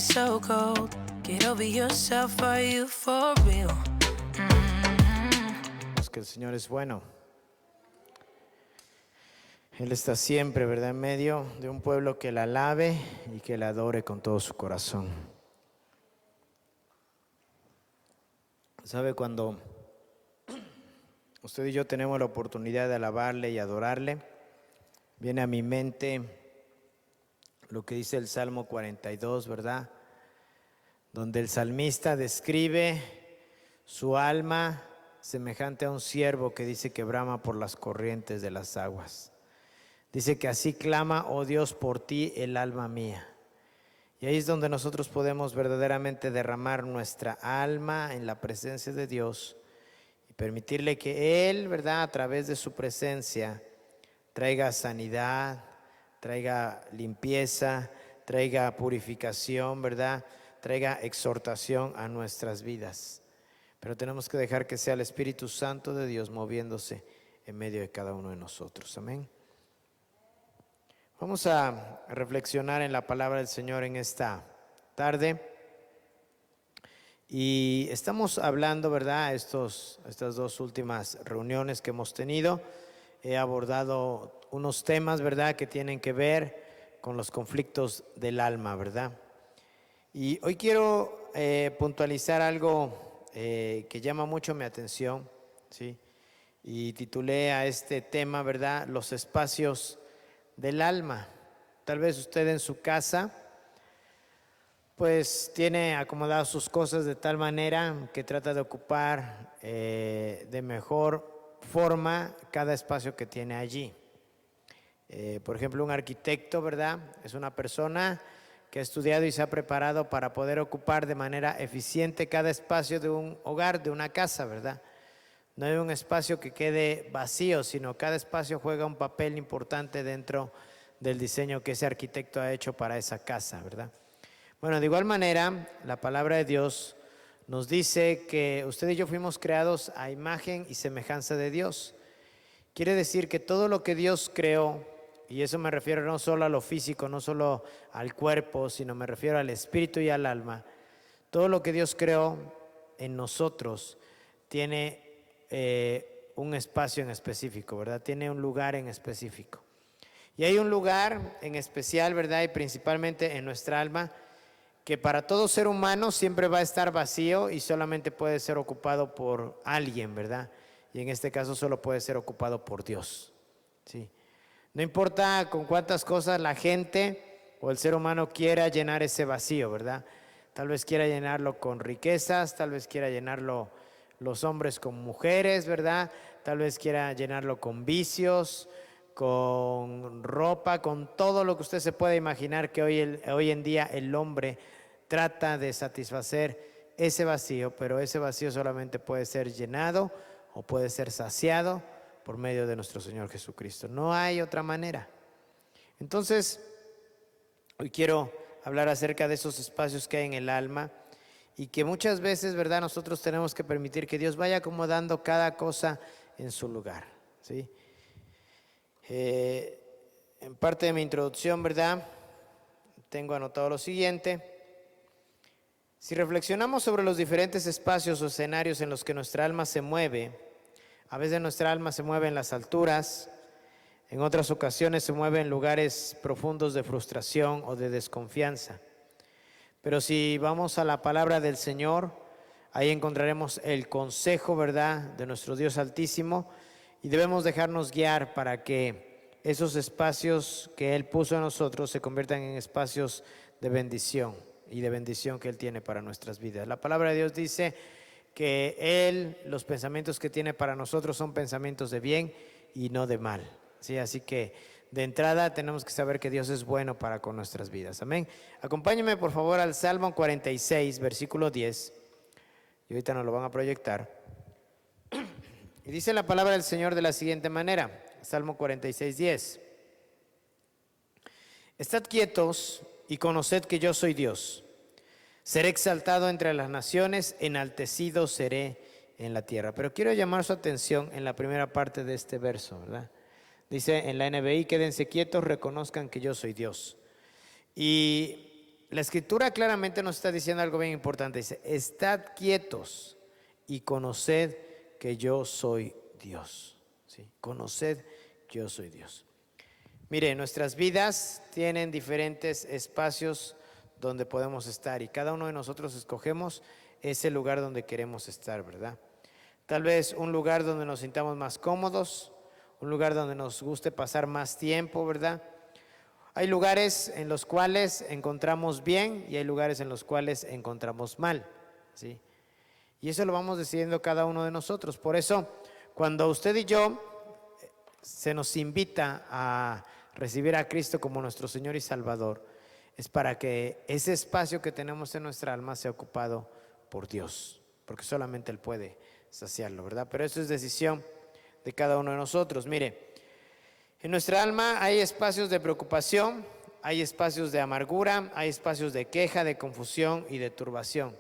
so cold. Get over yourself, are you for real? Que el Señor es bueno. Él está siempre, ¿verdad?, en medio de un pueblo que la alabe y que la adore con todo su corazón. ¿Sabe? Cuando usted y yo tenemos la oportunidad de alabarle y adorarle, viene a mi mente lo que dice el Salmo 42, ¿verdad?, donde el salmista describe su alma semejante a un ciervo que dice que brama por las corrientes de las aguas. Dice que así clama, oh Dios, por ti el alma mía. Y ahí es donde nosotros podemos verdaderamente derramar nuestra alma en la presencia de Dios y permitirle que Él, ¿verdad?, a través de su presencia traiga sanidad, traiga limpieza, traiga purificación, ¿verdad?, traiga exhortación a nuestras vidas. Pero tenemos que dejar que sea el Espíritu Santo de Dios moviéndose en medio de cada uno de nosotros. Amén. Vamos a reflexionar en la palabra del Señor en esta tarde. Y estamos hablando, ¿verdad?, estas dos últimas reuniones que hemos tenido. He abordado unos temas, ¿verdad?, que tienen que ver con los conflictos del alma, ¿verdad? Y hoy quiero puntualizar algo que llama mucho mi atención, ¿sí? Y titulé a este tema, ¿verdad?, los espacios del alma. Tal vez usted en su casa pues tiene acomodadas sus cosas de tal manera que trata de ocupar de mejor forma cada espacio que tiene allí. Por ejemplo, un arquitecto, ¿verdad?, es una persona que ha estudiado y se ha preparado para poder ocupar de manera eficiente cada espacio de un hogar, de una casa, ¿verdad? No hay un espacio que quede vacío, sino cada espacio juega un papel importante dentro del diseño que ese arquitecto ha hecho para esa casa, ¿verdad? Bueno, de igual manera, la palabra de Dios nos dice que usted y yo fuimos creados a imagen y semejanza de Dios. Quiere decir que todo lo que Dios creó, y eso me refiero no solo a lo físico, no solo al cuerpo, sino me refiero al espíritu y al alma. Todo lo que Dios creó en nosotros tiene un espacio en específico, ¿verdad? Tiene un lugar en específico. Y hay un lugar en especial, ¿verdad?, y principalmente en nuestra alma, que para todo ser humano siempre va a estar vacío y solamente puede ser ocupado por alguien, ¿verdad? Y en este caso solo puede ser ocupado por Dios, ¿sí? No importa con cuántas cosas la gente o el ser humano quiera llenar ese vacío, ¿verdad? Tal vez quiera llenarlo con riquezas, tal vez quiera llenarlo los hombres con mujeres, ¿verdad? Tal vez quiera llenarlo con vicios, con ropa, con todo lo que usted se pueda imaginar que hoy en día el hombre trata de satisfacer ese vacío, pero ese vacío solamente puede ser llenado o puede ser saciado por medio de nuestro Señor Jesucristo. No hay otra manera. Entonces, hoy quiero hablar acerca de esos espacios que hay en el alma y que muchas veces, ¿verdad?, nosotros tenemos que permitir que Dios vaya acomodando cada cosa en su lugar, ¿sí? En parte de mi introducción, ¿verdad?, tengo anotado lo siguiente. Si reflexionamos sobre los diferentes espacios o escenarios en los que nuestra alma se mueve, a veces nuestra alma se mueve en las alturas, en otras ocasiones se mueve en lugares profundos de frustración o de desconfianza. Pero si vamos a la palabra del Señor, ahí encontraremos el consejo, ¿verdad?, de nuestro Dios Altísimo, y debemos dejarnos guiar para que esos espacios que Él puso en nosotros se conviertan en espacios de bendición y de bendición que Él tiene para nuestras vidas. La palabra de Dios dice que Él, los pensamientos que tiene para nosotros son pensamientos de bien y no de mal, ¿sí? Así que de entrada tenemos que saber que Dios es bueno para con nuestras vidas. Amén. Acompáñenme por favor al Salmo 46, versículo 10. Y ahorita nos lo van a proyectar. Y dice la palabra del Señor de la siguiente manera. Salmo 46, 10. Estad quietos y conoced que yo soy Dios. Seré exaltado entre las naciones, enaltecido seré en la tierra. Pero quiero llamar su atención en la primera parte de este verso, ¿verdad? Dice en la NBI, quédense quietos, reconozcan que yo soy Dios. Y la Escritura claramente nos está diciendo algo bien importante. Dice, estad quietos y conoced que yo soy Dios. ¿Sí? Conoced que yo soy Dios. Mire, nuestras vidas tienen diferentes espacios donde podemos estar y cada uno de nosotros escogemos ese lugar donde queremos estar, ¿verdad? Tal vez un lugar donde nos sintamos más cómodos, un lugar donde nos guste pasar más tiempo, ¿verdad? Hay lugares en los cuales encontramos bien y hay lugares en los cuales encontramos mal, ¿sí? Y eso lo vamos decidiendo cada uno de nosotros. Por eso, cuando usted y yo se nos invita a recibir a Cristo como nuestro Señor y Salvador, es para que ese espacio que tenemos en nuestra alma sea ocupado por Dios, porque solamente Él puede saciarlo, ¿verdad? Pero eso es decisión de cada uno de nosotros. Mire, en nuestra alma hay espacios de preocupación, hay espacios de amargura, hay espacios de queja, de confusión y de turbación.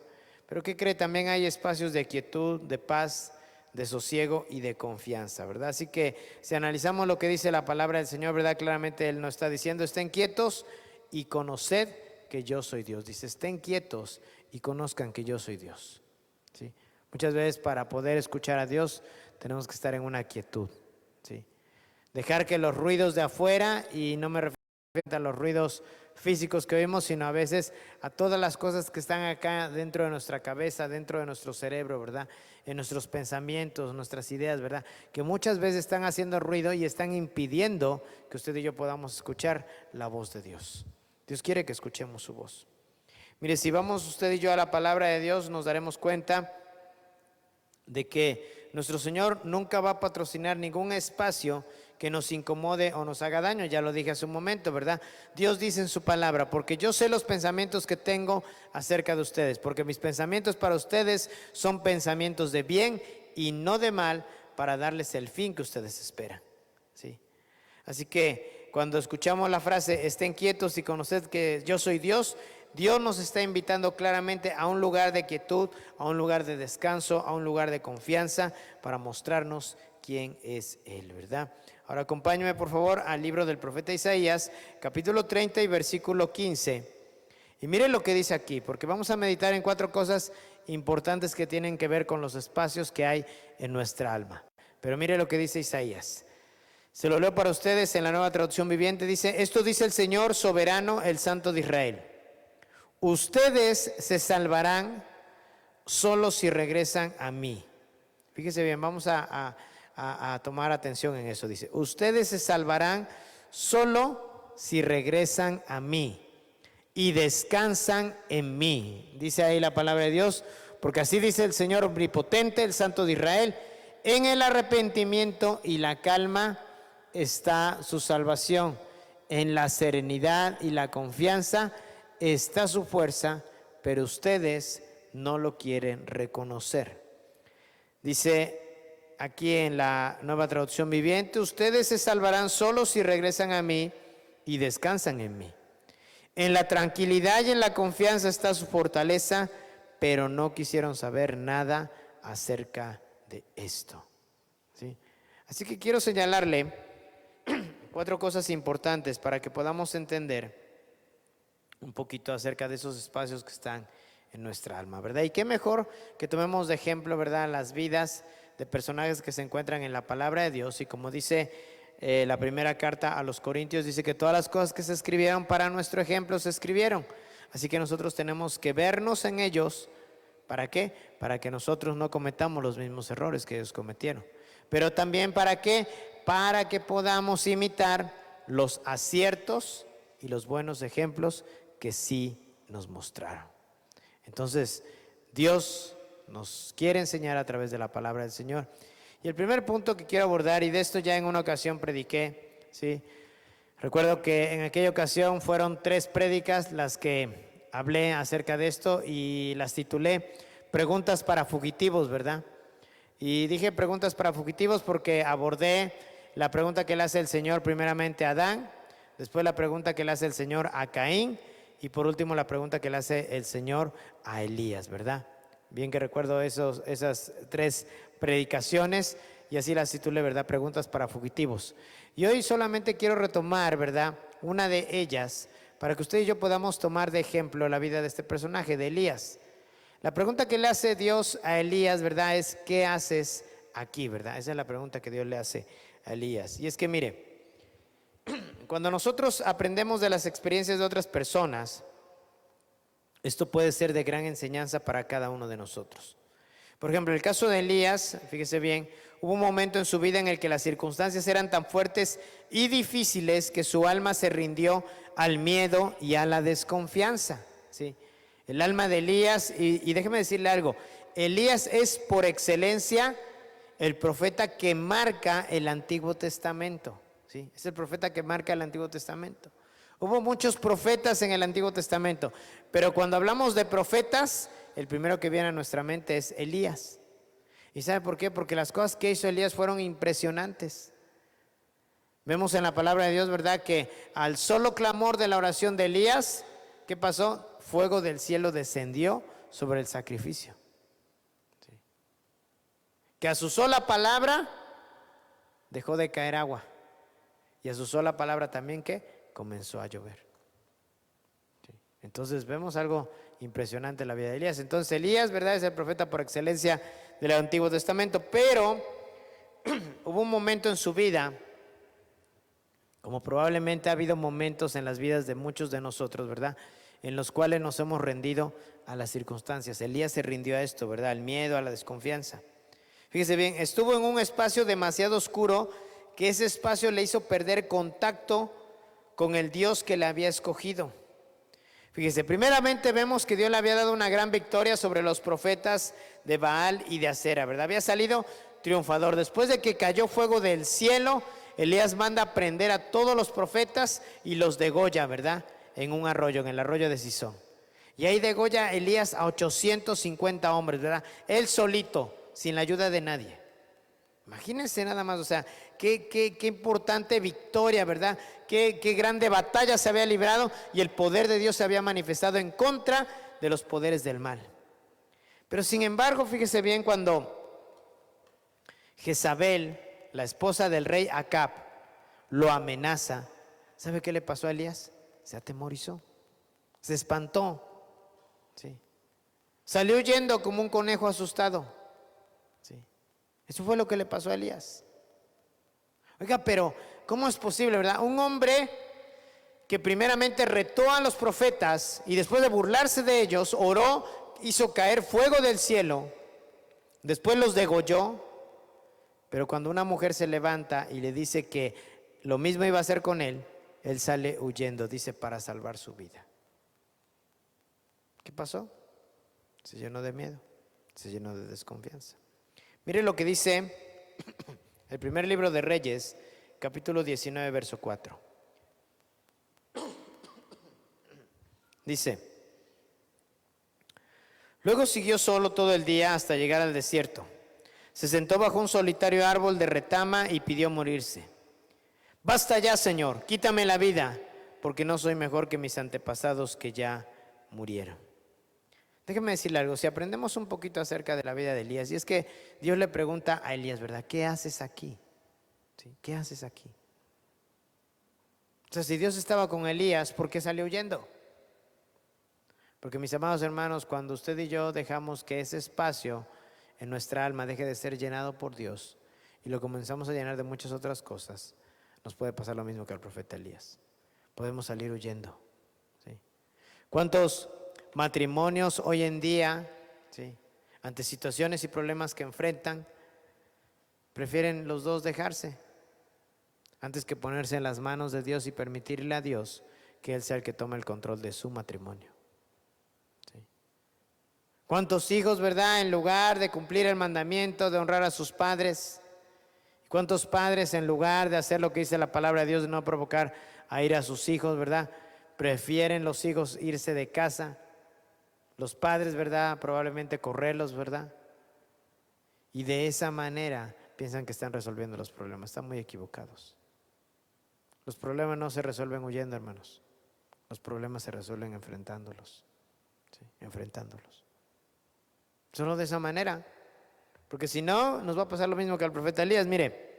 Pero ¿qué cree? También hay espacios de quietud, de paz, de sosiego y de confianza, ¿verdad? Así que si analizamos lo que dice la palabra del Señor, ¿verdad? Claramente Él nos está diciendo, estén quietos y conoced que yo soy Dios. Dice, estén quietos y conozcan que yo soy Dios, ¿sí? Muchas veces para poder escuchar a Dios tenemos que estar en una quietud, ¿sí? Dejar que los ruidos de afuera, y no me refiero a los ruidos físicos que oímos, sino a veces a todas las cosas que están acá dentro de nuestra cabeza, dentro de nuestro cerebro, ¿verdad? En nuestros pensamientos, nuestras ideas, ¿verdad? Que muchas veces están haciendo ruido y están impidiendo que usted y yo podamos escuchar la voz de Dios. Dios quiere que escuchemos su voz. Mire, si vamos usted y yo a la palabra de Dios, nos daremos cuenta de que nuestro Señor nunca va a patrocinar ningún espacio que nos incomode o nos haga daño. Ya lo dije hace un momento, ¿verdad? Dios dice en su palabra, porque yo sé los pensamientos que tengo acerca de ustedes, porque mis pensamientos para ustedes son pensamientos de bien y no de mal, para darles el fin que ustedes esperan, ¿sí? Así que cuando escuchamos la frase, estén quietos y conoced que yo soy Dios, Dios nos está invitando claramente a un lugar de quietud, a un lugar de descanso, a un lugar de confianza para mostrarnos quién es Él, ¿verdad? Ahora acompáñame por favor al libro del profeta Isaías, capítulo 30 y versículo 15. Y miren lo que dice aquí, porque vamos a meditar en 4 cosas importantes que tienen que ver con los espacios que hay en nuestra alma. Pero mire lo que dice Isaías. Se lo leo para ustedes en la Nueva Traducción Viviente. Dice, esto dice el Señor soberano, el Santo de Israel. Ustedes se salvarán solo si regresan a mí. Fíjese bien, vamos a tomar atención en eso. Dice, ustedes se salvarán solo si regresan a mí y descansan en mí. Dice ahí la palabra de Dios, porque así dice el Señor omnipotente, el Santo de Israel, en el arrepentimiento y la calma está su salvación, en la serenidad y la confianza está su fuerza, pero ustedes no lo quieren reconocer. Dice aquí en la Nueva Traducción Viviente, ustedes se salvarán solo si regresan a mí y descansan en mí. En la tranquilidad y en la confianza está su fortaleza, pero no quisieron saber nada acerca de esto, ¿sí? Así que quiero señalarle 4 cosas importantes para que podamos entender un poquito acerca de esos espacios que están en nuestra alma, ¿verdad? Y qué mejor que tomemos de ejemplo, ¿verdad?, las vidas de personajes que se encuentran en la palabra de Dios. Y como dice la primera carta a los Corintios, dice que todas las cosas que se escribieron para nuestro ejemplo se escribieron. Así que nosotros tenemos que vernos en ellos. ¿Para qué? Para que nosotros no cometamos los mismos errores que ellos cometieron. Pero también ¿para qué? Para que podamos imitar los aciertos y los buenos ejemplos que sí nos mostraron. Entonces, Dios nos quiere enseñar a través de la palabra del Señor. Y el primer punto que quiero abordar, y de esto ya en una ocasión prediqué, ¿sí? Recuerdo que en aquella ocasión fueron 3 prédicas las que hablé acerca de esto y las titulé Preguntas para fugitivos, ¿verdad? Y dije preguntas para fugitivos porque abordé la pregunta que le hace el Señor primeramente a Adán, después la pregunta que le hace el Señor a Caín y por último la pregunta que le hace el Señor a Elías, ¿verdad? Bien que recuerdo esas 3 predicaciones y así las titulé, ¿verdad? Preguntas para fugitivos. Y hoy solamente quiero retomar, ¿verdad?, una de ellas para que usted y yo podamos tomar de ejemplo la vida de este personaje, de Elías. La pregunta que le hace Dios a Elías, ¿verdad? Es ¿qué haces aquí, verdad? Esa es la pregunta que Dios le hace a Elías. Y es que mire, cuando nosotros aprendemos de las experiencias de otras personas, esto puede ser de gran enseñanza para cada uno de nosotros. Por ejemplo, el caso de Elías, fíjese bien, hubo un momento en su vida en el que las circunstancias eran tan fuertes y difíciles que su alma se rindió al miedo y a la desconfianza, ¿sí? El alma de Elías, y déjeme decirle algo, Elías es por excelencia el profeta que marca el Antiguo Testamento, ¿sí? Es el profeta que marca el Antiguo Testamento. Hubo muchos profetas en el Antiguo Testamento, pero cuando hablamos de profetas, el primero que viene a nuestra mente es Elías. ¿Y sabe por qué? Porque las cosas que hizo Elías fueron impresionantes. Vemos en la palabra de Dios, ¿verdad?, que al solo clamor de la oración de Elías, ¿qué pasó? Fuego del cielo descendió sobre el sacrificio. ¿Sí? Que a su sola palabra dejó de caer agua. Y a su sola palabra también, ¿qué? Comenzó a llover. ¿Sí? Entonces vemos algo impresionante en la vida de Elías. Entonces Elías, ¿verdad?, es el profeta por excelencia del Antiguo Testamento, pero hubo un momento en su vida, como probablemente ha habido momentos en las vidas de muchos de nosotros, ¿verdad?, en los cuales nos hemos rendido a las circunstancias. Elías se rindió a esto, ¿verdad?, al miedo, a la desconfianza. Fíjese bien, estuvo en un espacio demasiado oscuro, que ese espacio le hizo perder contacto con el Dios que le había escogido. Fíjese, primeramente vemos que Dios le había dado una gran victoria sobre los profetas de Baal y de Acera, ¿verdad? Había salido triunfador. Después de que cayó fuego del cielo, Elías manda a prender a todos los profetas y los degolla, ¿verdad?, en un arroyo, en el arroyo de Cisón. Y ahí degolla Elías a 850 hombres, ¿verdad? Él solito, sin la ayuda de nadie. Imagínense nada más, o sea, qué importante victoria, ¿verdad? Qué grande batalla se había librado y el poder de Dios se había manifestado en contra de los poderes del mal. Pero sin embargo, fíjese bien, cuando Jezabel, la esposa del rey Acab, lo amenaza, ¿sabe qué le pasó a Elías? Se atemorizó, se espantó, ¿sí? Salió huyendo como un conejo asustado, ¿sí? Eso fue lo que le pasó a Elías. Oiga, pero ¿cómo es posible, verdad? Un hombre que primeramente retó a los profetas y después de burlarse de ellos, oró, hizo caer fuego del cielo, después los degolló, pero cuando una mujer se levanta y le dice que lo mismo iba a hacer con él, él sale huyendo, dice, para salvar su vida. ¿Qué pasó? Se llenó de miedo, se llenó de desconfianza. Mire lo que dice el primer libro de Reyes, capítulo 19, verso 4. Dice: luego siguió solo todo el día hasta llegar al desierto. Se sentó bajo un solitario árbol de retama y pidió morirse. Basta ya, Señor, quítame la vida, porque no soy mejor que mis antepasados que ya murieron. Déjeme decirle algo, si aprendemos un poquito acerca de la vida de Elías, y es que Dios le pregunta a Elías, ¿verdad? ¿Qué haces aquí? ¿Sí? ¿Qué haces aquí? O sea, si Dios estaba con Elías, ¿por qué salió huyendo? Porque, mis amados hermanos, cuando usted y yo dejamos que ese espacio en nuestra alma deje de ser llenado por Dios y lo comenzamos a llenar de muchas otras cosas, nos puede pasar lo mismo que al profeta Elías. Podemos salir huyendo, ¿sí? ¿Cuántos matrimonios hoy en día, ¿sí?, ante situaciones y problemas que enfrentan, prefieren los dos dejarse antes que ponerse en las manos de Dios y permitirle a Dios que Él sea el que tome el control de su matrimonio? ¿Sí? ¿Cuántos hijos, verdad, en lugar de cumplir el mandamiento de honrar a sus padres? ¿Cuántos padres, en lugar de hacer lo que dice la palabra de Dios, de no provocar a ir a sus hijos, verdad, prefieren los hijos irse de casa? Los padres, verdad, probablemente correrlos, verdad, y de esa manera piensan que están resolviendo los problemas. Están muy equivocados. Los problemas no se resuelven huyendo, hermanos. Los problemas se resuelven enfrentándolos, ¿sí? Enfrentándolos. Solo de esa manera. Porque si no, nos va a pasar lo mismo que al profeta Elías. Mire,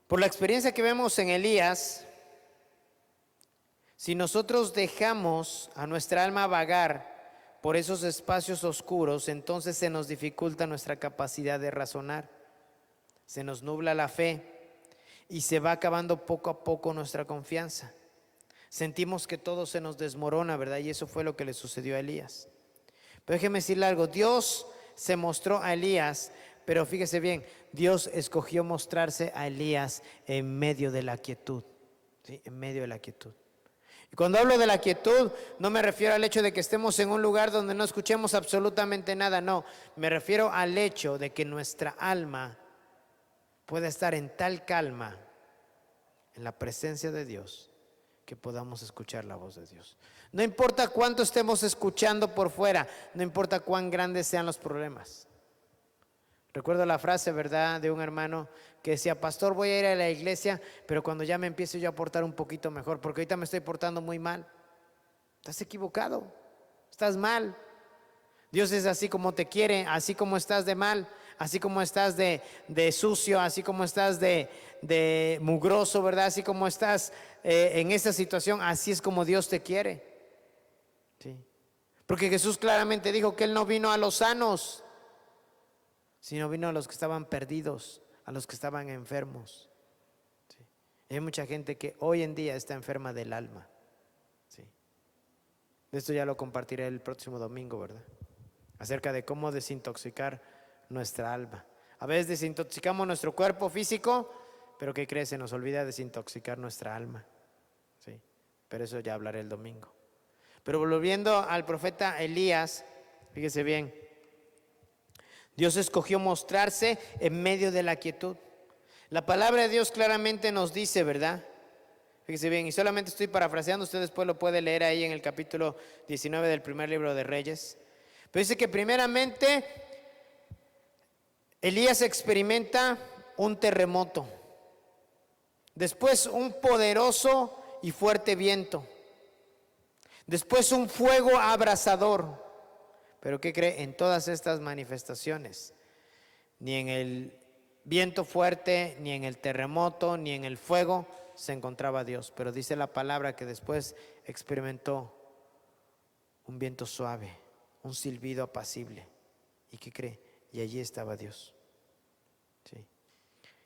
por la experiencia que vemos en Elías, Si nosotros dejamos a nuestra alma vagar por esos espacios oscuros, entonces se nos dificulta nuestra capacidad de razonar, se nos nubla la fe y se va acabando poco a poco nuestra confianza. Sentimos que todo se nos desmorona, ¿verdad? Y eso fue lo que le sucedió a Elías. Pero déjeme decirle algo, Dios se mostró a Elías, pero fíjese bien, Dios escogió mostrarse a Elías en medio de la quietud, ¿sí? En medio de la quietud. Y cuando hablo de la quietud, no me refiero al hecho de que estemos en un lugar donde no escuchemos absolutamente nada, no. Me refiero al hecho de que nuestra alma pueda estar en tal calma, en la presencia de Dios, que podamos escuchar la voz de Dios. No importa cuánto estemos escuchando por fuera, no importa cuán grandes sean los problemas. Recuerdo la frase, ¿verdad?, de un hermano que decía: pastor, voy a ir a la iglesia, pero cuando ya me empiezo yo a portar un poquito mejor, porque ahorita me estoy portando muy mal. Estás equivocado, estás mal. Dios es así como te quiere, así como estás de mal, así como estás de sucio, así como estás de mugroso, ¿verdad? Así como estás en esa situación, así es como Dios te quiere. ¿Sí? Porque Jesús claramente dijo que Él no vino a los sanos, sino vino a los que estaban perdidos, a los que estaban enfermos. ¿Sí? Hay mucha gente que hoy en día está enferma del alma. ¿Sí? De esto ya lo compartiré el próximo domingo, ¿verdad? Acerca de cómo desintoxicar nuestra alma. A veces desintoxicamos nuestro cuerpo físico, pero ¿qué crees? Se nos olvida desintoxicar nuestra alma. ¿Sí? Pero eso ya hablaré el domingo. Pero volviendo al profeta Elías, fíjese bien, Dios escogió mostrarse en medio de la quietud. La palabra de Dios claramente nos dice, ¿verdad? Fíjese bien, y solamente estoy parafraseando, usted después lo puede leer ahí en el capítulo 19 del primer libro de Reyes. Pero dice que primeramente Elías experimenta un terremoto, después un poderoso y fuerte viento, después un fuego abrasador. Pero ¿qué cree? En todas estas manifestaciones, ni en el viento fuerte, ni en el terremoto, ni en el fuego se encontraba Dios. Pero dice la palabra que después experimentó un viento suave, un silbido apacible. ¿Y qué cree? Y allí estaba Dios. ¿Sí?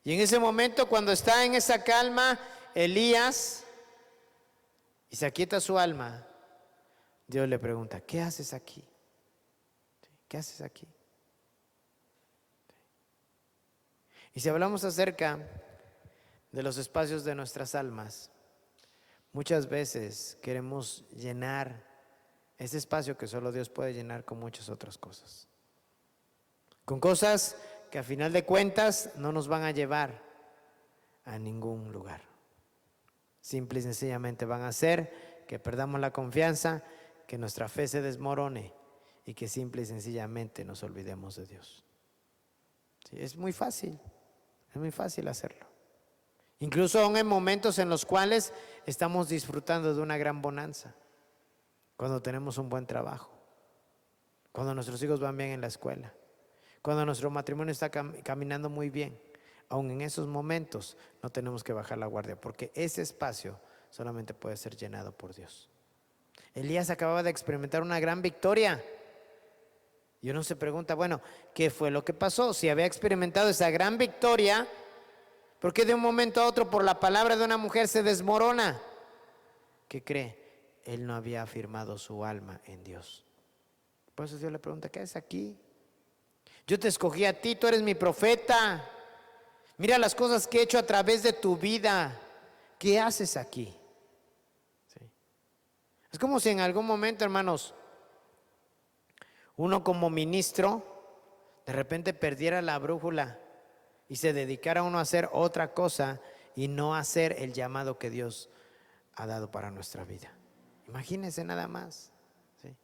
Y en ese momento, cuando está en esa calma, Elías, y se aquieta su alma, Dios le pregunta: ¿qué haces aquí? ¿Qué haces aquí? Y si hablamos acerca de los espacios de nuestras almas, muchas veces queremos llenar ese espacio que solo Dios puede llenar con muchas otras cosas. Con cosas que a final de cuentas no nos van a llevar a ningún lugar. Simple y sencillamente van a hacer que perdamos la confianza, que nuestra fe se desmorone y que simple y sencillamente nos olvidemos de Dios. Sí, es muy fácil hacerlo. Incluso aún en momentos en los cuales estamos disfrutando de una gran bonanza, cuando tenemos un buen trabajo, cuando nuestros hijos van bien en la escuela, cuando nuestro matrimonio está caminando muy bien. Aún en esos momentos no tenemos que bajar la guardia, porque ese espacio solamente puede ser llenado por Dios. Elías acababa de experimentar una gran victoria. Y uno se pregunta, bueno, ¿qué fue lo que pasó? Si había experimentado esa gran victoria, ¿por qué de un momento a otro por la palabra de una mujer se desmorona? ¿Qué cree? Él no había afirmado su alma en Dios. Por eso Dios le pregunta: ¿qué haces aquí? Yo te escogí a ti, tú eres mi profeta. Mira las cosas que he hecho a través de tu vida. ¿Qué haces aquí? ¿Sí? Es como si en algún momento, hermanos, uno como ministro de repente perdiera la brújula y se dedicara uno a hacer otra cosa y no hacer el llamado que Dios ha dado para nuestra vida. Imagínense nada más, ¿sí?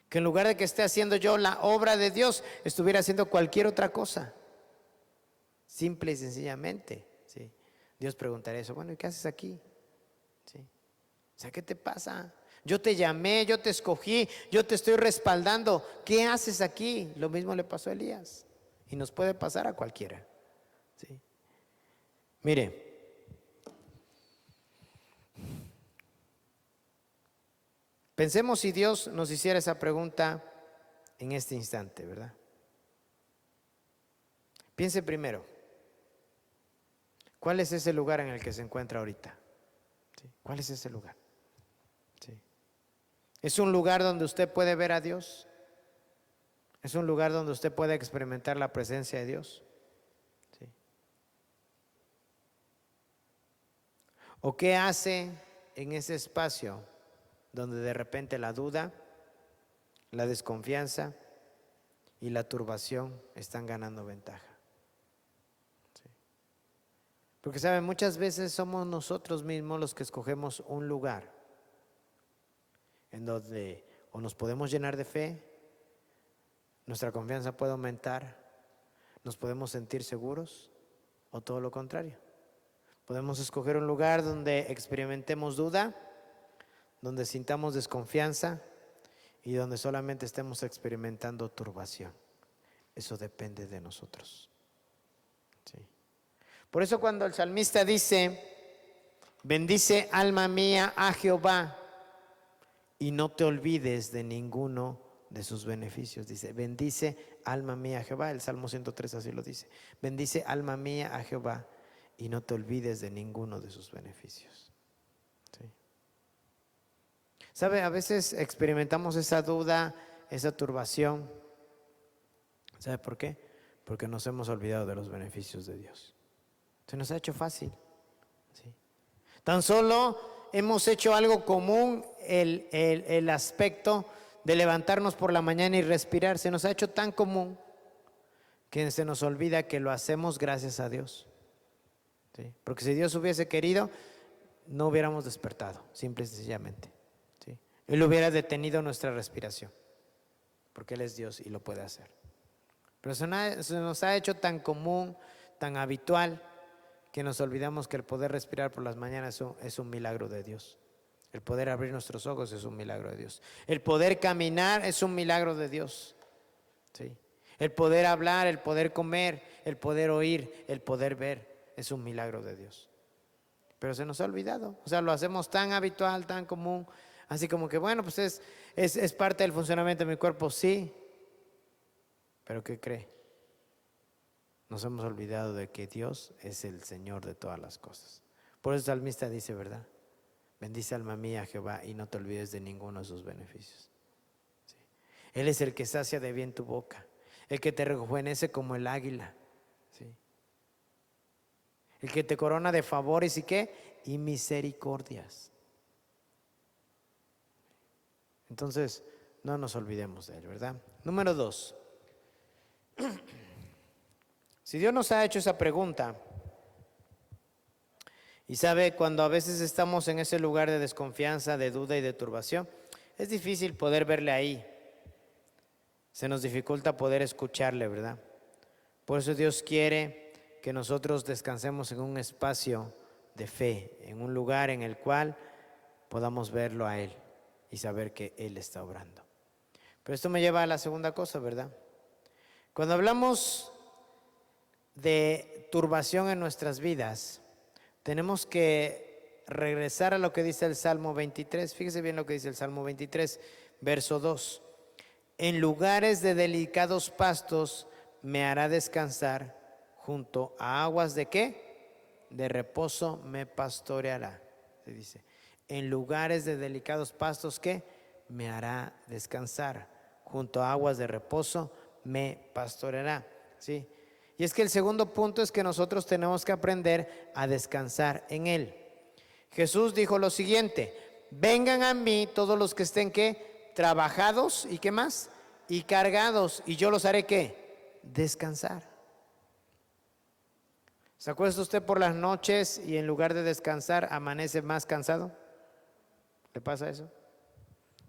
Que en lugar de que esté haciendo yo la obra de Dios, estuviera haciendo cualquier otra cosa. Simple y sencillamente, ¿sí? Dios preguntaría eso: bueno, ¿y qué haces aquí? ¿Sí? O sea, ¿qué te pasa? Yo te llamé, yo te escogí, yo te estoy respaldando. ¿Qué haces aquí? Lo mismo le pasó a Elías y nos puede pasar a cualquiera. ¿Sí? Mire, Pensemos si Dios nos hiciera esa pregunta en este instante, ¿verdad? Piense primero, ¿cuál es ese lugar en el que se encuentra ahorita? ¿Sí? ¿Cuál es ese lugar? ¿Sí? ¿Es un lugar donde usted puede ver a Dios? ¿Es un lugar donde usted puede experimentar la presencia de Dios? ¿Sí? ¿O qué hace en ese espacio donde de repente la duda, la desconfianza y la turbación están ganando ventaja? ¿Sí? Porque saben, muchas veces somos nosotros mismos los que escogemos un lugar en donde o nos podemos llenar de fe, nuestra confianza puede aumentar, nos podemos sentir seguros, o todo lo contrario. Podemos escoger un lugar donde experimentemos duda, donde sintamos desconfianza y donde solamente estemos experimentando turbación. Eso depende de nosotros. ¿Sí? Por eso cuando el salmista dice, bendice alma mía a Jehová y no te olvides de ninguno de sus beneficios. Dice, bendice alma mía a Jehová. El Salmo 103 así lo dice. Bendice alma mía a Jehová y no te olvides de ninguno de sus beneficios. ¿Sí? ¿Sabe? A veces experimentamos esa duda, esa turbación. ¿Sabe por qué? Porque nos hemos olvidado de los beneficios de Dios. Se nos ha hecho fácil. ¿Sí? Tan solo hemos hecho algo común, el aspecto de levantarnos por la mañana y respirar. Se nos ha hecho tan común que se nos olvida que lo hacemos gracias a Dios. ¿Sí? Porque si Dios hubiese querido, no hubiéramos despertado, simple y sencillamente. ¿Sí? Él hubiera detenido nuestra respiración, porque Él es Dios y lo puede hacer. Pero se nos ha hecho tan común, tan habitual, que nos olvidamos que el poder respirar por las mañanas es un milagro de Dios. El poder abrir nuestros ojos es un milagro de Dios. El poder caminar es un milagro de Dios. ¿Sí? El poder hablar, el poder comer, el poder oír, el poder ver, es un milagro de Dios. Pero se nos ha olvidado. O sea, lo hacemos tan habitual, tan común, así como que, bueno, pues es parte del funcionamiento de mi cuerpo, sí. Pero ¿qué cree? Nos hemos olvidado de que Dios es el Señor de todas las cosas. Por eso el salmista dice, ¿verdad? Bendice alma mía a Jehová y no te olvides de ninguno de sus beneficios. ¿Sí? Él es el que sacia de bien tu boca, el que te rejuvenece como el águila. ¿Sí? El que te corona de favores y ¿qué? Y misericordias. Entonces, no nos olvidemos de Él, ¿verdad? Número 2. Si Dios nos ha hecho esa pregunta, y sabe, cuando a veces estamos en ese lugar de desconfianza, de duda y de turbación, es difícil poder verle ahí. Se nos dificulta poder escucharle, ¿verdad? Por eso Dios quiere que nosotros descansemos en un espacio de fe, en un lugar en el cual podamos verlo a Él y saber que Él está obrando. Pero esto me lleva a la segunda cosa, ¿verdad? Cuando hablamos de turbación en nuestras vidas, tenemos que regresar a lo que dice el Salmo 23. Fíjese bien lo que dice el Salmo 23, verso 2. En lugares de delicados pastos me hará descansar, junto a aguas de ¿qué? De reposo me pastoreará. Se dice, en lugares de delicados pastos ¿qué? Me hará descansar, junto a aguas de reposo me pastoreará. ¿Sí? Y es que el segundo punto es que nosotros tenemos que aprender a descansar en Él. Jesús dijo lo siguiente: vengan a mí todos los que estén ¿qué? Trabajados y ¿qué más? Y cargados, y yo los haré ¿qué? Descansar. ¿Se acuesta usted por las noches y en lugar de descansar amanece más cansado? ¿Le pasa eso?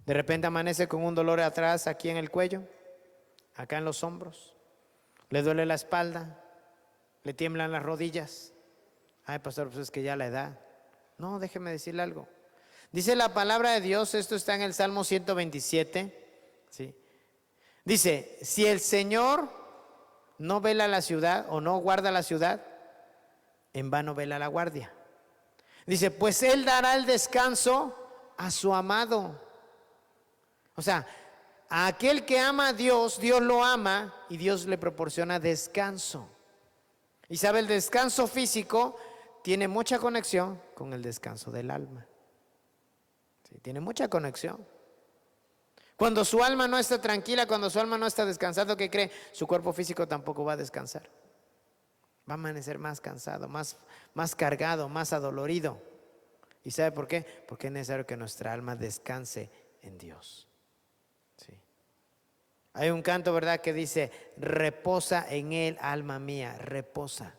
De repente amanece con un dolor atrás, aquí en el cuello, acá en los hombros. Le duele la espalda, le tiemblan las rodillas. Ay, pastor, pues es que ya la edad. No, déjeme decirle algo. Dice la palabra de Dios, esto está en el Salmo 127, ¿sí? Dice, si el Señor no vela la ciudad o no guarda la ciudad, en vano vela la guardia. Dice, pues Él dará el descanso a su amado. O sea, a aquel que ama a Dios, Dios lo ama y Dios le proporciona descanso. Y sabe, el descanso físico tiene mucha conexión con el descanso del alma. Sí, tiene mucha conexión. Cuando su alma no está tranquila, cuando su alma no está descansando, ¿qué cree? Su cuerpo físico tampoco va a descansar. Va a amanecer más cansado, más cargado, más adolorido. ¿Y sabe por qué? Porque es necesario que nuestra alma descanse en Dios. Sí. Hay un canto, ¿verdad?, que dice: reposa en Él, alma mía, reposa.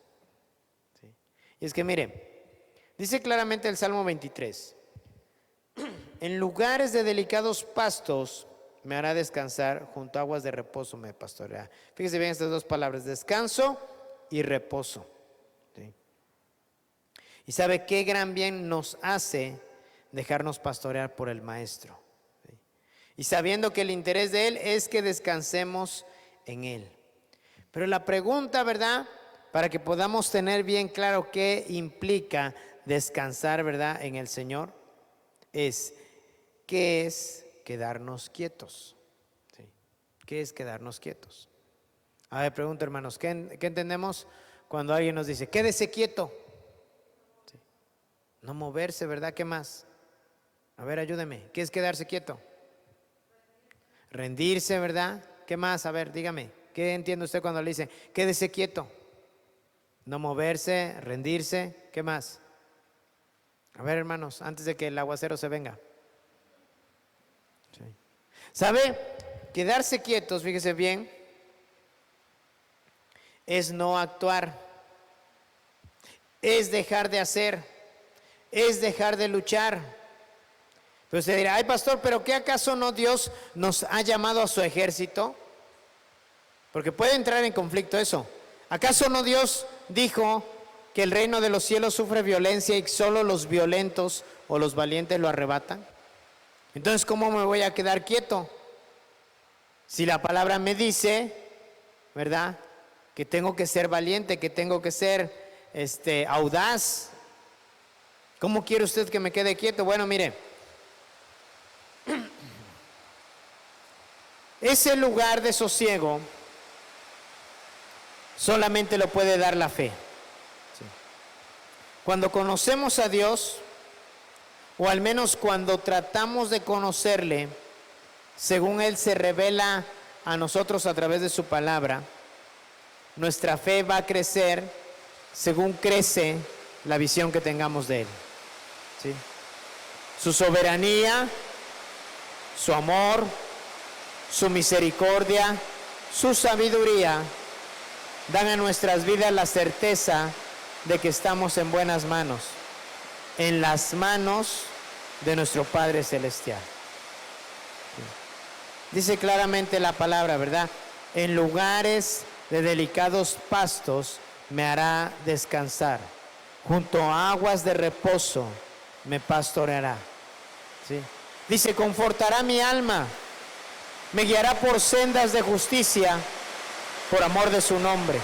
¿Sí? Y es que mire, dice claramente el Salmo 23: en lugares de delicados pastos me hará descansar, junto a aguas de reposo me pastoreará. Fíjese bien estas dos palabras: descanso y reposo. ¿Sí? Y sabe qué gran bien nos hace dejarnos pastorear por el Maestro. ¿Sí? Y sabiendo que el interés de Él es que descansemos en Él. Pero la pregunta, ¿verdad?, para que podamos tener bien claro qué implica descansar, ¿verdad?, en el Señor, es: ¿qué es quedarnos quietos? ¿Sí? ¿Qué es quedarnos quietos? A ver, pregunto, hermanos, ¿qué entendemos cuando alguien nos dice quédese quieto? ¿Sí? No moverse, ¿verdad? ¿Qué más? A ver, ayúdeme. ¿Qué es quedarse quieto? Rendirse, ¿verdad? ¿Qué más? A ver, dígame. ¿Qué entiende usted cuando le dice quédese quieto? No moverse, rendirse. ¿Qué más? A ver, hermanos, antes de que el aguacero se venga. Sí. ¿Sabe? Quedarse quietos, fíjese bien, es no actuar, es dejar de hacer, es dejar de luchar. Pero usted dirá: ay, pastor, ¿pero qué acaso no Dios nos ha llamado a su ejército? Porque puede entrar en conflicto eso. ¿Acaso no Dios dijo que el reino de los cielos sufre violencia y solo los violentos o los valientes lo arrebatan? Entonces, ¿cómo me voy a quedar quieto? Si la palabra me dice, ¿verdad?, que tengo que ser valiente, que tengo que ser audaz. ¿Cómo quiere usted que me quede quieto? Bueno, mire, ese lugar de sosiego solamente lo puede dar la fe. Sí. Cuando conocemos a Dios, o al menos cuando tratamos de conocerle, según Él se revela a nosotros a través de su palabra, nuestra fe va a crecer según crece la visión que tengamos de Él. ¿Sí? Su soberanía, su amor, su misericordia, su sabiduría dan a nuestras vidas la certeza de que estamos en buenas manos, en las manos de nuestro Padre Celestial. Dice claramente la palabra, ¿verdad? En lugares de delicados pastos me hará descansar, junto a aguas de reposo me pastoreará. ¿Sí? Dice: confortará mi alma, me guiará por sendas de justicia, por amor de su nombre.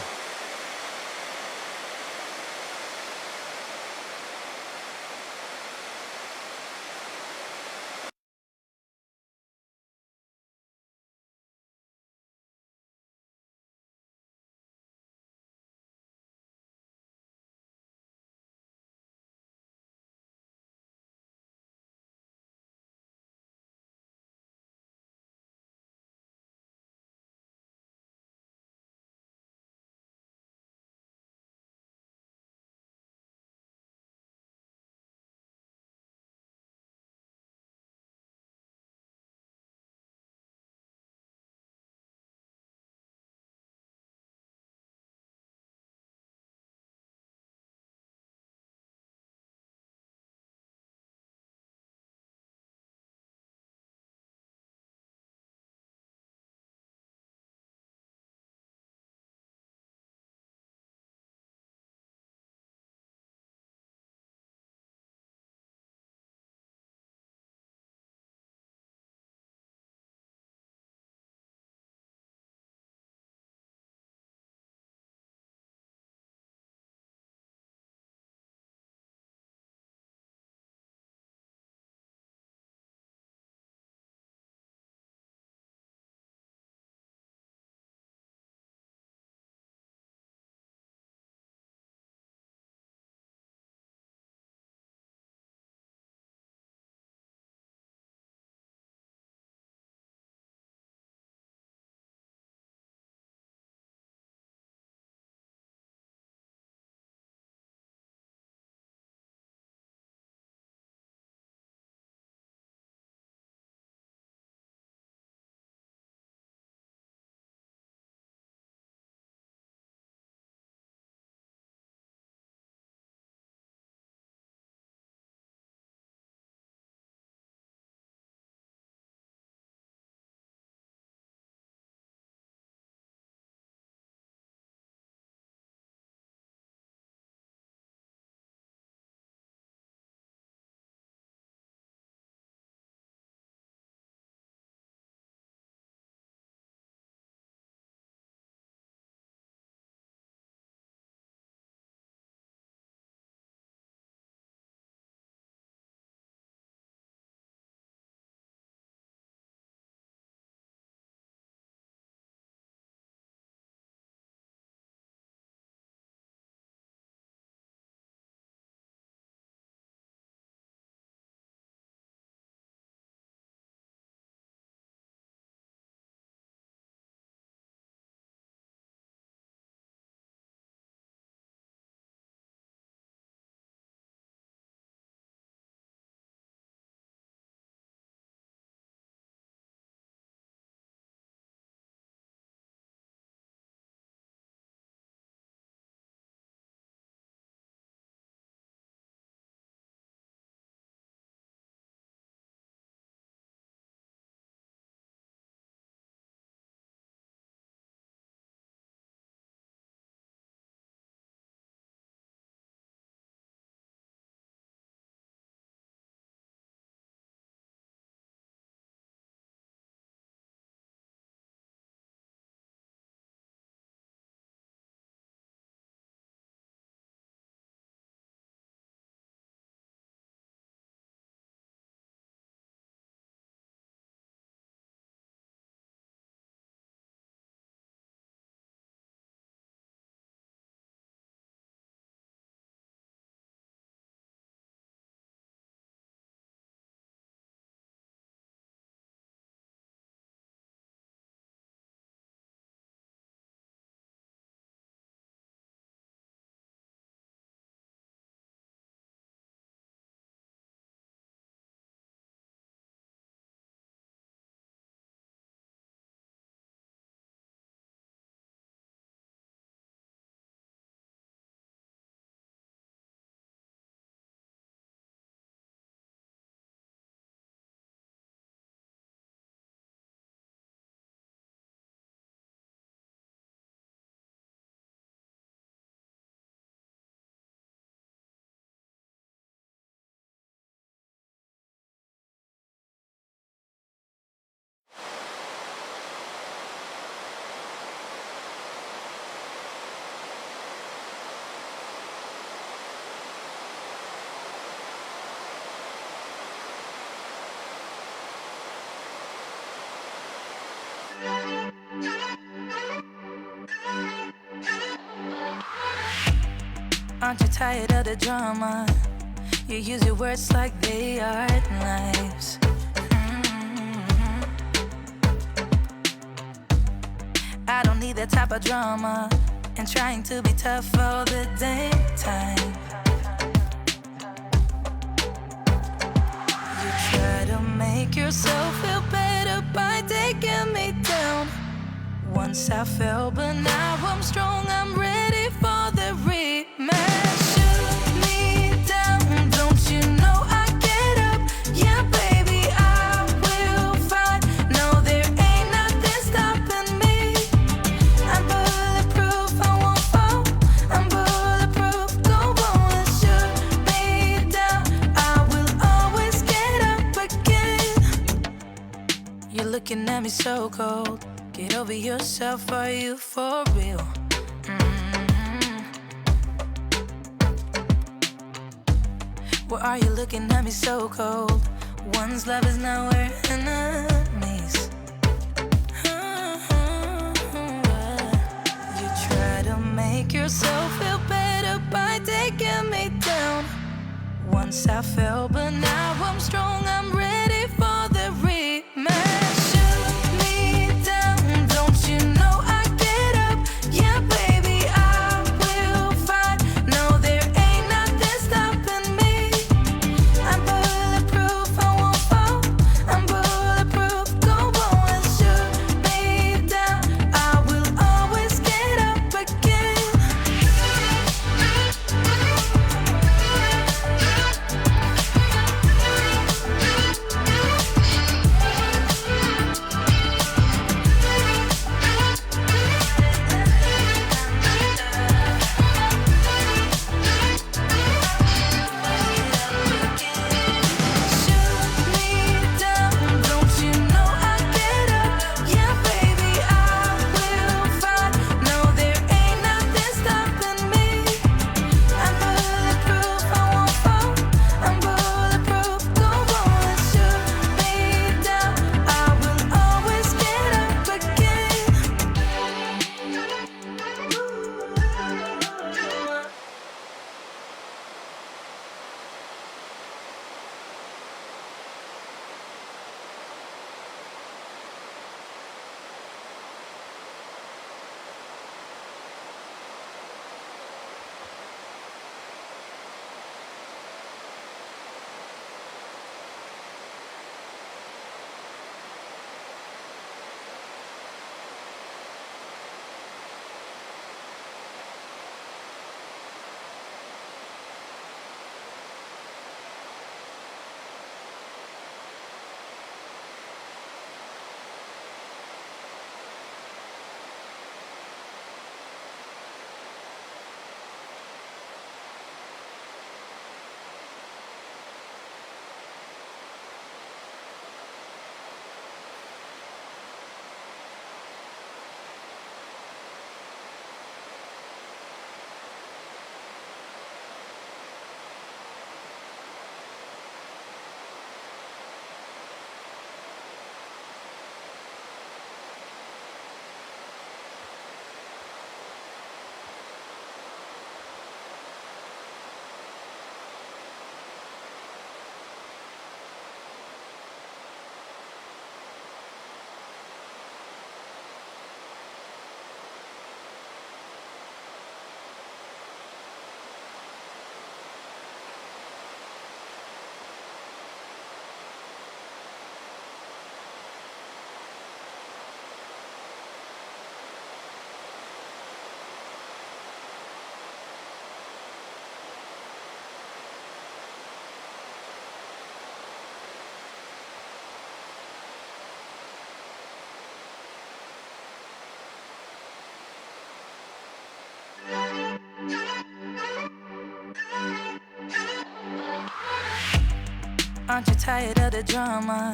Aren't you tired of the drama? You use your words like they are knives. I don't need that type of drama and trying to be tough all the damn time. You try to make yourself feel better by taking me down. Once I fell, but now I'm strong, I'm ready for the rematch. Shoot me down, don't you know I get up? Yeah, baby, I will fight. No, there ain't nothing stopping me. I'm bulletproof, I won't fall. I'm bulletproof, go on and shoot me down. I will always get up again. You're looking at me so cold. Get over yourself, are you for real? Why are you looking at me so cold? One's love is now we're enemies. You try to make yourself feel better by taking me down. Once I fell, but now I'm strong, I'm ready for the rematch. Shoot me down, don't you know I get up? Yeah, baby, I will fight. No, there ain't nothing stopping me. I'm bulletproof, I won't fall. I'm bulletproof, go on and shoot me down. I will always get up again. Shoot me down, don't you know I get up? Yeah, baby, I will fight. No, there ain't nothing stopping me. I'm bulletproof, I won't fall. I'm bulletproof, go on and shoot me down. I will always get up again. Aren't you tired of the drama?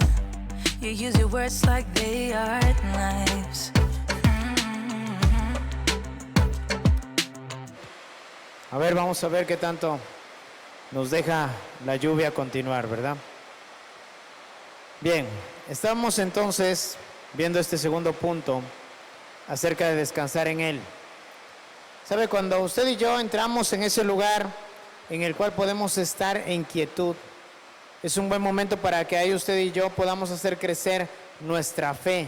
You use your words like they are knives. A ver, vamos a ver qué tanto nos deja la lluvia continuar, ¿verdad? Bien, estamos entonces viendo este segundo punto acerca de descansar en Él. ¿Sabe? Cuando usted y yo entramos en ese lugar en el cual podemos estar en quietud, es un buen momento para que ahí usted y yo podamos hacer crecer nuestra fe.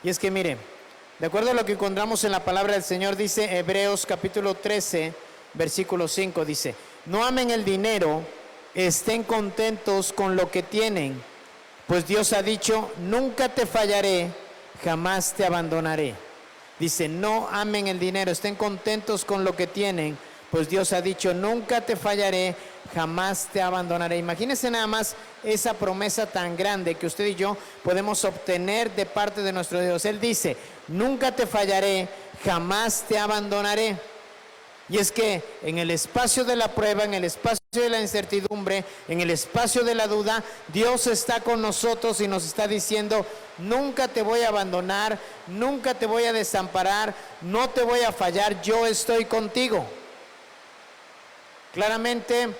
Y es que mire, de acuerdo a lo que encontramos en la palabra del Señor, dice Hebreos capítulo 13, versículo 5, dice: no amen el dinero, estén contentos con lo que tienen, pues Dios ha dicho: nunca te fallaré, jamás te abandonaré. Dice: no amen el dinero, estén contentos con lo que tienen, pues Dios ha dicho: nunca te fallaré, jamás te abandonaré. Imagínense nada más esa promesa tan grande que usted y yo podemos obtener de parte de nuestro Dios. Él dice: nunca te fallaré, jamás te abandonaré. Y es que en el espacio de la prueba, en el espacio de la incertidumbre, en el espacio de la duda, Dios está con nosotros y nos está diciendo: nunca te voy a abandonar, nunca te voy a desamparar, no te voy a fallar, yo estoy contigo. Claramente,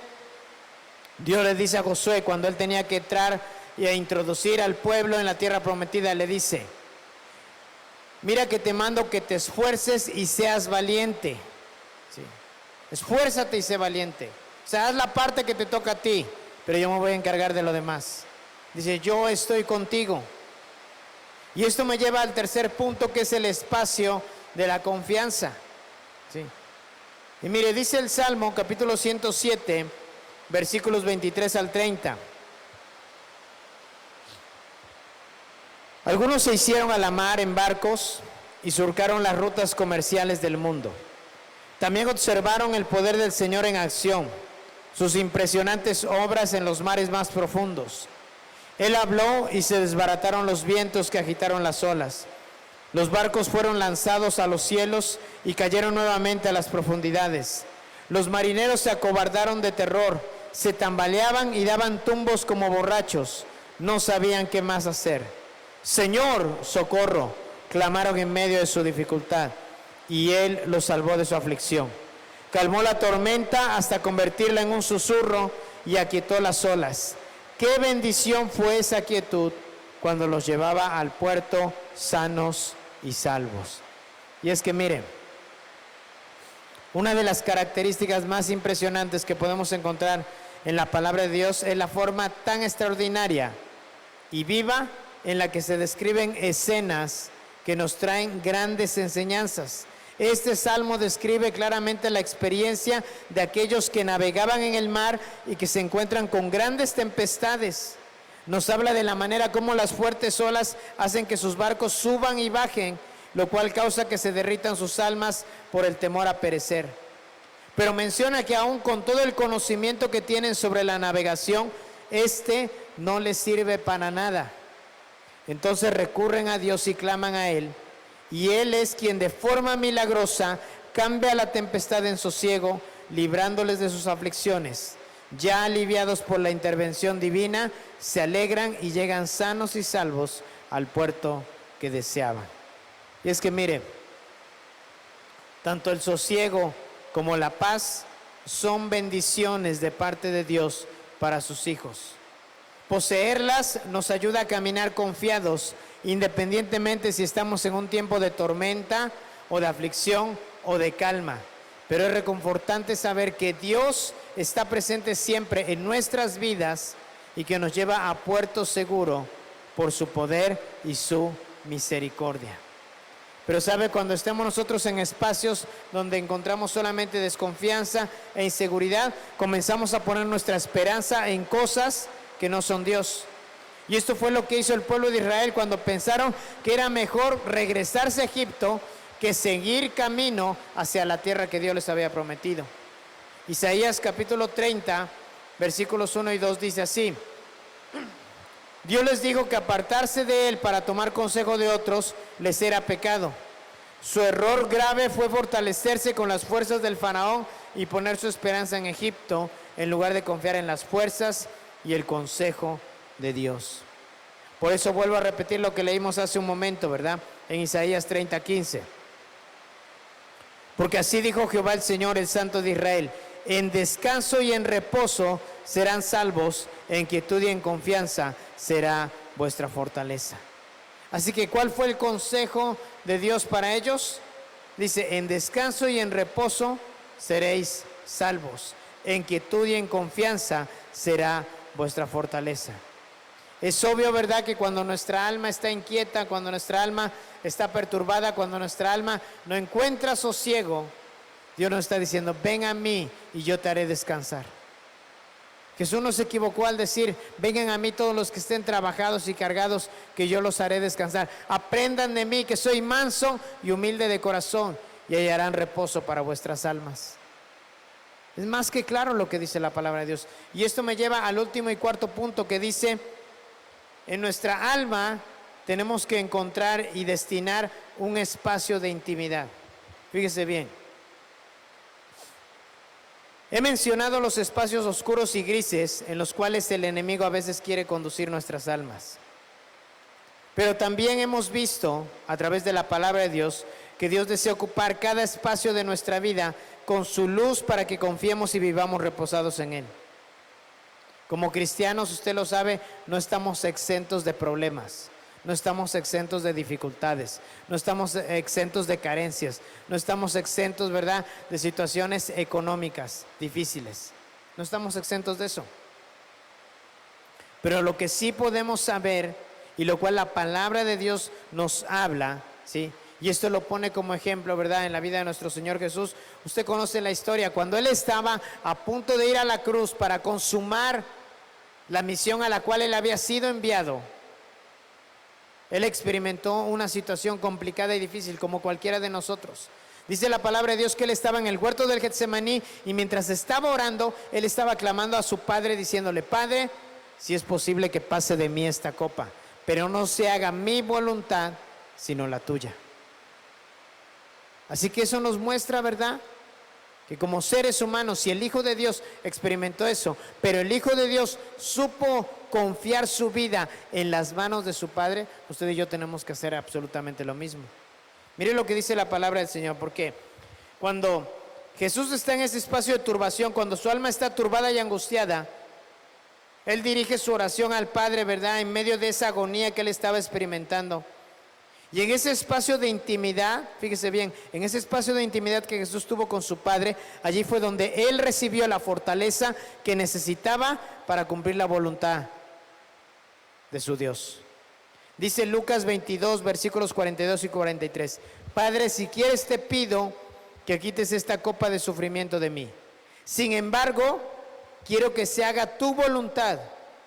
Dios le dice a Josué, cuando él tenía que entrar y a introducir al pueblo en la tierra prometida, le dice: mira que te mando que te esfuerces y seas valiente. Sí. Esfuérzate y sé valiente. O sea, haz la parte que te toca a ti, pero yo me voy a encargar de lo demás. Dice: yo estoy contigo. Y esto me lleva al tercer punto, que es el espacio de la confianza. Sí. Y mire, dice el Salmo capítulo 107, versículos 23 al 30. Algunos se hicieron a la mar en barcos y surcaron las rutas comerciales del mundo. También observaron el poder del Señor en acción, sus impresionantes obras en los mares más profundos. Él habló y se desbarataron los vientos que agitaron las olas. Los barcos fueron lanzados a los cielos y cayeron nuevamente a las profundidades. Los marineros se acobardaron de terror, se tambaleaban y daban tumbos como borrachos. No sabían qué más hacer. Señor, socorro, clamaron en medio de su dificultad, y Él los salvó de su aflicción. Calmó la tormenta hasta convertirla en un susurro y aquietó las olas. Qué bendición fue esa quietud cuando los llevaba al puerto sanos y salvos. Y es que miren, una de las características más impresionantes que podemos encontrar en la palabra de Dios es la forma tan extraordinaria y viva en la que se describen escenas que nos traen grandes enseñanzas. Este salmo describe claramente la experiencia de aquellos que navegaban en el mar y que se encuentran con grandes tempestades. Nos habla de la manera como las fuertes olas hacen que sus barcos suban y bajen, lo cual causa que se derritan sus almas por el temor a perecer. Pero menciona que aún con todo el conocimiento que tienen sobre la navegación, no les sirve para nada. Entonces recurren a Dios y claman a Él, y Él es quien de forma milagrosa cambia la tempestad en sosiego, librándoles de sus aflicciones. Ya aliviados por la intervención divina, se alegran y llegan sanos y salvos al puerto que deseaban. Y es que mire, tanto el sosiego como la paz son bendiciones de parte de Dios para sus hijos. Poseerlas nos ayuda a caminar confiados, independientemente si estamos en un tiempo de tormenta o de aflicción o de calma. Pero es reconfortante saber que Dios está presente siempre en nuestras vidas y que nos lleva a puerto seguro por su poder y su misericordia. Pero sabe, cuando estemos nosotros en espacios donde encontramos solamente desconfianza e inseguridad, comenzamos a poner nuestra esperanza en cosas que no son Dios. Y esto fue lo que hizo el pueblo de Israel cuando pensaron que era mejor regresarse a Egipto que seguir camino hacia la tierra que Dios les había prometido. Isaías capítulo 30, versículos 1 y 2 dice así: Dios les dijo que apartarse de Él para tomar consejo de otros les era pecado. Su error grave fue fortalecerse con las fuerzas del faraón y poner su esperanza en Egipto en lugar de confiar en las fuerzas y el consejo de Dios. Por eso vuelvo a repetir lo que leímos hace un momento, ¿verdad? En Isaías 30:15. Porque así dijo Jehová el Señor, el Santo de Israel: en descanso y en reposo serán salvos, en quietud y en confianza será vuestra fortaleza. Así que, ¿cuál fue el consejo de Dios para ellos? Dice, en descanso y en reposo seréis salvos. En quietud y en confianza será vuestra fortaleza. Es obvio, ¿verdad?, que cuando nuestra alma está inquieta, cuando nuestra alma está perturbada, cuando nuestra alma no encuentra sosiego, Dios nos está diciendo, ven a mí y yo te haré descansar. Jesús no se equivocó al decir, vengan a mí todos los que estén trabajados y cargados, que yo los haré descansar. Aprendan de mí, que soy manso y humilde de corazón, y hallarán reposo para vuestras almas. Es más que claro lo que dice la palabra de Dios. Y esto me lleva al último y cuarto punto, que dice, en nuestra alma tenemos que encontrar y destinar un espacio de intimidad. Fíjese bien. He mencionado los espacios oscuros y grises en los cuales el enemigo a veces quiere conducir nuestras almas. Pero también hemos visto a través de la palabra de Dios que Dios desea ocupar cada espacio de nuestra vida con su luz para que confiemos y vivamos reposados en Él. Como cristianos, usted lo sabe, no estamos exentos de problemas. No estamos exentos de dificultades, no estamos exentos de carencias, no estamos exentos, ¿verdad?, de situaciones económicas difíciles. No estamos exentos de eso. Pero lo que sí podemos saber, y lo cual la palabra de Dios nos habla, ¿sí?, y esto lo pone como ejemplo, ¿verdad?, en la vida de nuestro Señor Jesús. Usted conoce la historia, cuando Él estaba a punto de ir a la cruz para consumar la misión a la cual Él había sido enviado, Él experimentó una situación complicada y difícil como cualquiera de nosotros. Dice la palabra de Dios que Él estaba en el huerto del Getsemaní y mientras estaba orando, Él estaba clamando a su Padre diciéndole, Padre, si es posible que pase de mí esta copa, pero no se haga mi voluntad, sino la tuya. Así que eso nos muestra, ¿verdad?, que como seres humanos, si el Hijo de Dios experimentó eso, pero el Hijo de Dios supo confiar su vida en las manos de su Padre, usted y yo tenemos que hacer absolutamente lo mismo. Mire lo que dice la palabra del Señor, porque cuando Jesús está en ese espacio de turbación, cuando su alma está turbada y angustiada, Él dirige su oración al Padre, ¿verdad?, en medio de esa agonía que Él estaba experimentando. Y en ese espacio de intimidad, fíjese bien, en ese espacio de intimidad que Jesús tuvo con su Padre, allí fue donde Él recibió la fortaleza que necesitaba para cumplir la voluntad de su Dios. Dice Lucas 22, versículos 42 y 43. Padre, si quieres te pido que quites esta copa de sufrimiento de mí. Sin embargo, quiero que se haga tu voluntad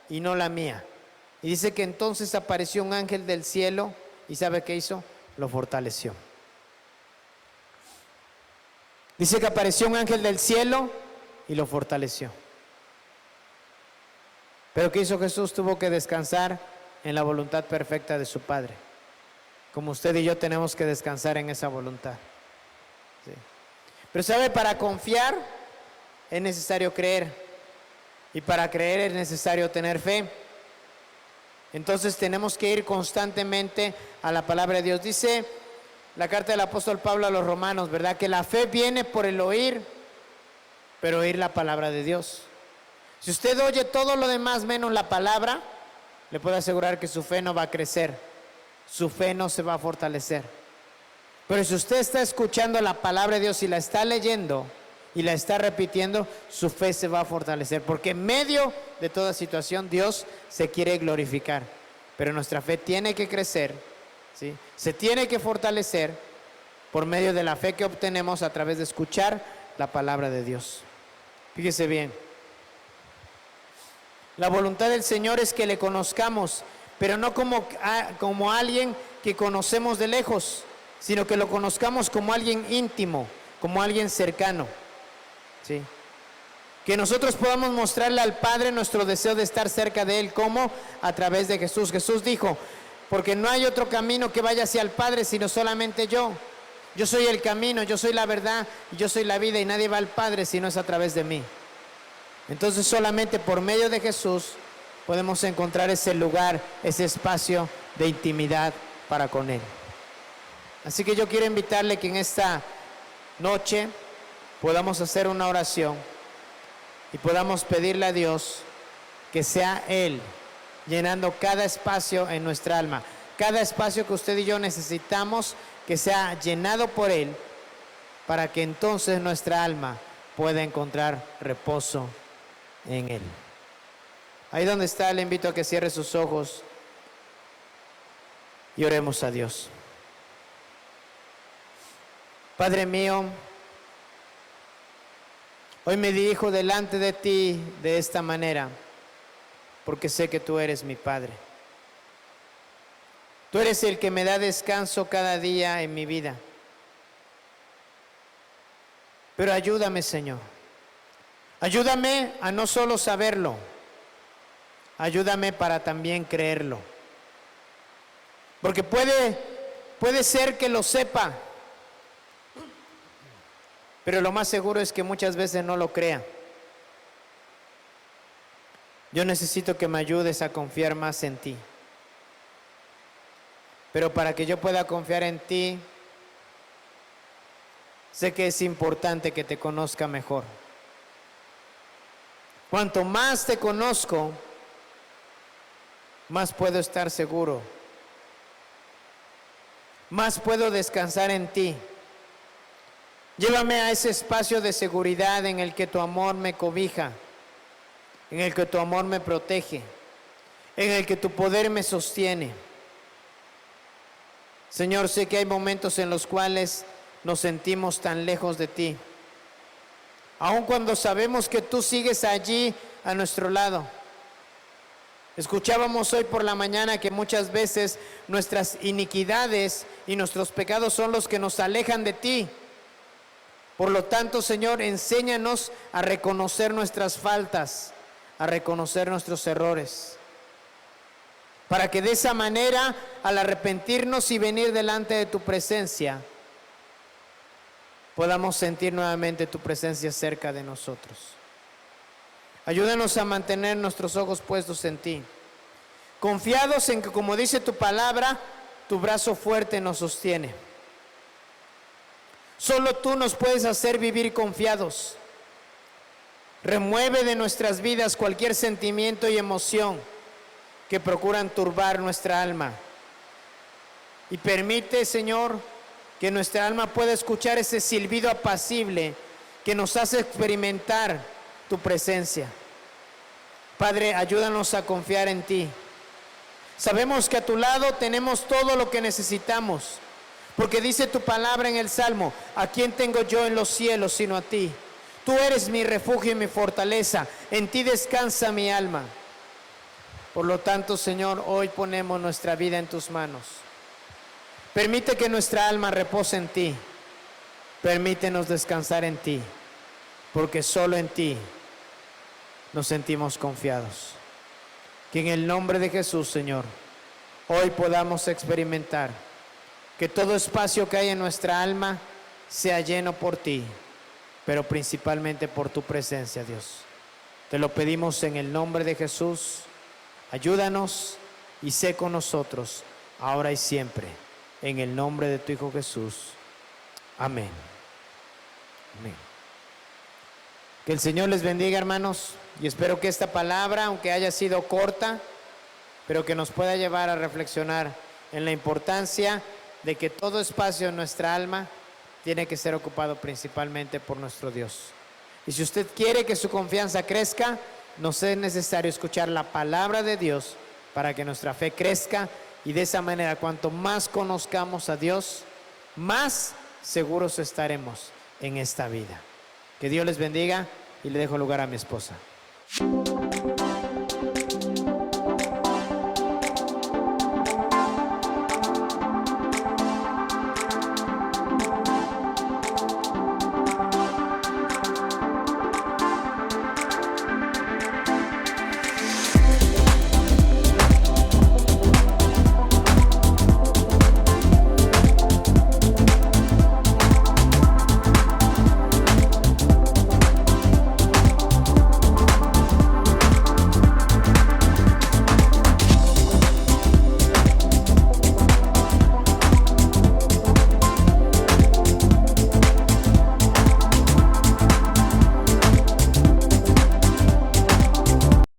y no la mía. Y dice que entonces apareció un ángel del cielo. ¿Y sabe qué hizo? Lo fortaleció. Dice que apareció un ángel del cielo y lo fortaleció. Pero ¿qué hizo Jesús? Tuvo que descansar en la voluntad perfecta de su Padre. Como usted y yo tenemos que descansar en esa voluntad. ¿Sí? Pero ¿sabe? Para confiar es necesario creer. Y para creer es necesario tener fe. Entonces tenemos que ir constantemente a la palabra de Dios. Dice la carta del apóstol Pablo a los romanos, ¿verdad?, que la fe viene por el oír, pero oír la palabra de Dios. Si usted oye todo lo demás menos la palabra, le puedo asegurar que su fe no va a crecer, su fe no se va a fortalecer. Pero si usted está escuchando la palabra de Dios y la está leyendo y la está repitiendo, su fe se va a fortalecer, porque en medio de toda situación Dios se quiere glorificar, pero nuestra fe tiene que crecer, ¿sí?, se tiene que fortalecer por medio de la fe que obtenemos a través de escuchar la palabra de Dios. Fíjese bien, la voluntad del Señor es que le conozcamos, pero no como alguien que conocemos de lejos, sino que lo conozcamos como alguien íntimo, como alguien cercano. ¿Sí? Que nosotros podamos mostrarle al Padre nuestro deseo de estar cerca de Él. ¿Cómo? A través de Jesús. Jesús dijo, porque no hay otro camino que vaya hacia el Padre, sino solamente yo. Yo soy el camino, yo soy la verdad, yo soy la vida, y nadie va al Padre si no es a través de mí. Entonces solamente por medio de Jesús podemos encontrar ese lugar, ese espacio de intimidad para con Él. Así que yo quiero invitarle que en esta noche podamos hacer una oración y podamos pedirle a Dios que sea Él llenando cada espacio en nuestra alma, cada espacio que usted y yo necesitamos que sea llenado por Él, para que entonces nuestra alma pueda encontrar reposo en Él. Ahí donde está, le invito a que cierre sus ojos y oremos a Dios. Padre mío, hoy me dirijo delante de ti de esta manera, porque sé que tú eres mi Padre. Tú eres el que me da descanso cada día en mi vida. Pero ayúdame, Señor. Ayúdame a no solo saberlo, ayúdame para también creerlo. Porque puede ser que lo sepa, pero lo más seguro es que muchas veces no lo crea. Yo necesito que me ayudes a confiar más en ti. Pero para que yo pueda confiar en ti, sé que es importante que te conozca mejor. Cuanto más te conozco, más puedo estar seguro. Más puedo descansar en ti. Llévame a ese espacio de seguridad en el que tu amor me cobija, en el que tu amor me protege, en el que tu poder me sostiene. Señor, sé que hay momentos en los cuales nos sentimos tan lejos de ti, aun cuando sabemos que tú sigues allí a nuestro lado. Escuchábamos hoy por la mañana que muchas veces nuestras iniquidades y nuestros pecados son los que nos alejan de ti. Por lo tanto, Señor, enséñanos a reconocer nuestras faltas, a reconocer nuestros errores, para que de esa manera, al arrepentirnos y venir delante de tu presencia, podamos sentir nuevamente tu presencia cerca de nosotros. Ayúdanos a mantener nuestros ojos puestos en ti, confiados en que, como dice tu palabra, tu brazo fuerte nos sostiene. Solo tú nos puedes hacer vivir confiados. Remueve de nuestras vidas cualquier sentimiento y emoción que procuran turbar nuestra alma. Y permite, Señor, que nuestra alma pueda escuchar ese silbido apacible que nos hace experimentar tu presencia. Padre, ayúdanos a confiar en ti. Sabemos que a tu lado tenemos todo lo que necesitamos, porque dice tu palabra en el Salmo: ¿a quién tengo yo en los cielos sino a ti? Tú eres mi refugio y mi fortaleza, en ti descansa mi alma. Por lo tanto, Señor, hoy ponemos nuestra vida en tus manos. Permite que nuestra alma repose en ti. Permítenos descansar en ti, porque solo en ti nos sentimos confiados. Que en el nombre de Jesús, Señor, hoy podamos experimentar que todo espacio que hay en nuestra alma sea lleno por ti, pero principalmente por tu presencia, Dios. Te lo pedimos en el nombre de Jesús. Ayúdanos y sé con nosotros, ahora y siempre, en el nombre de tu Hijo Jesús. Amén. Amén. Que el Señor les bendiga, hermanos, y espero que esta palabra, aunque haya sido corta, pero que nos pueda llevar a reflexionar en la importancia de que todo espacio en nuestra alma tiene que ser ocupado principalmente por nuestro Dios. Y si usted quiere que su confianza crezca, nos es necesario escuchar la palabra de Dios para que nuestra fe crezca, y de esa manera, cuanto más conozcamos a Dios, más seguros estaremos en esta vida. Que Dios les bendiga, y le dejo lugar a mi esposa.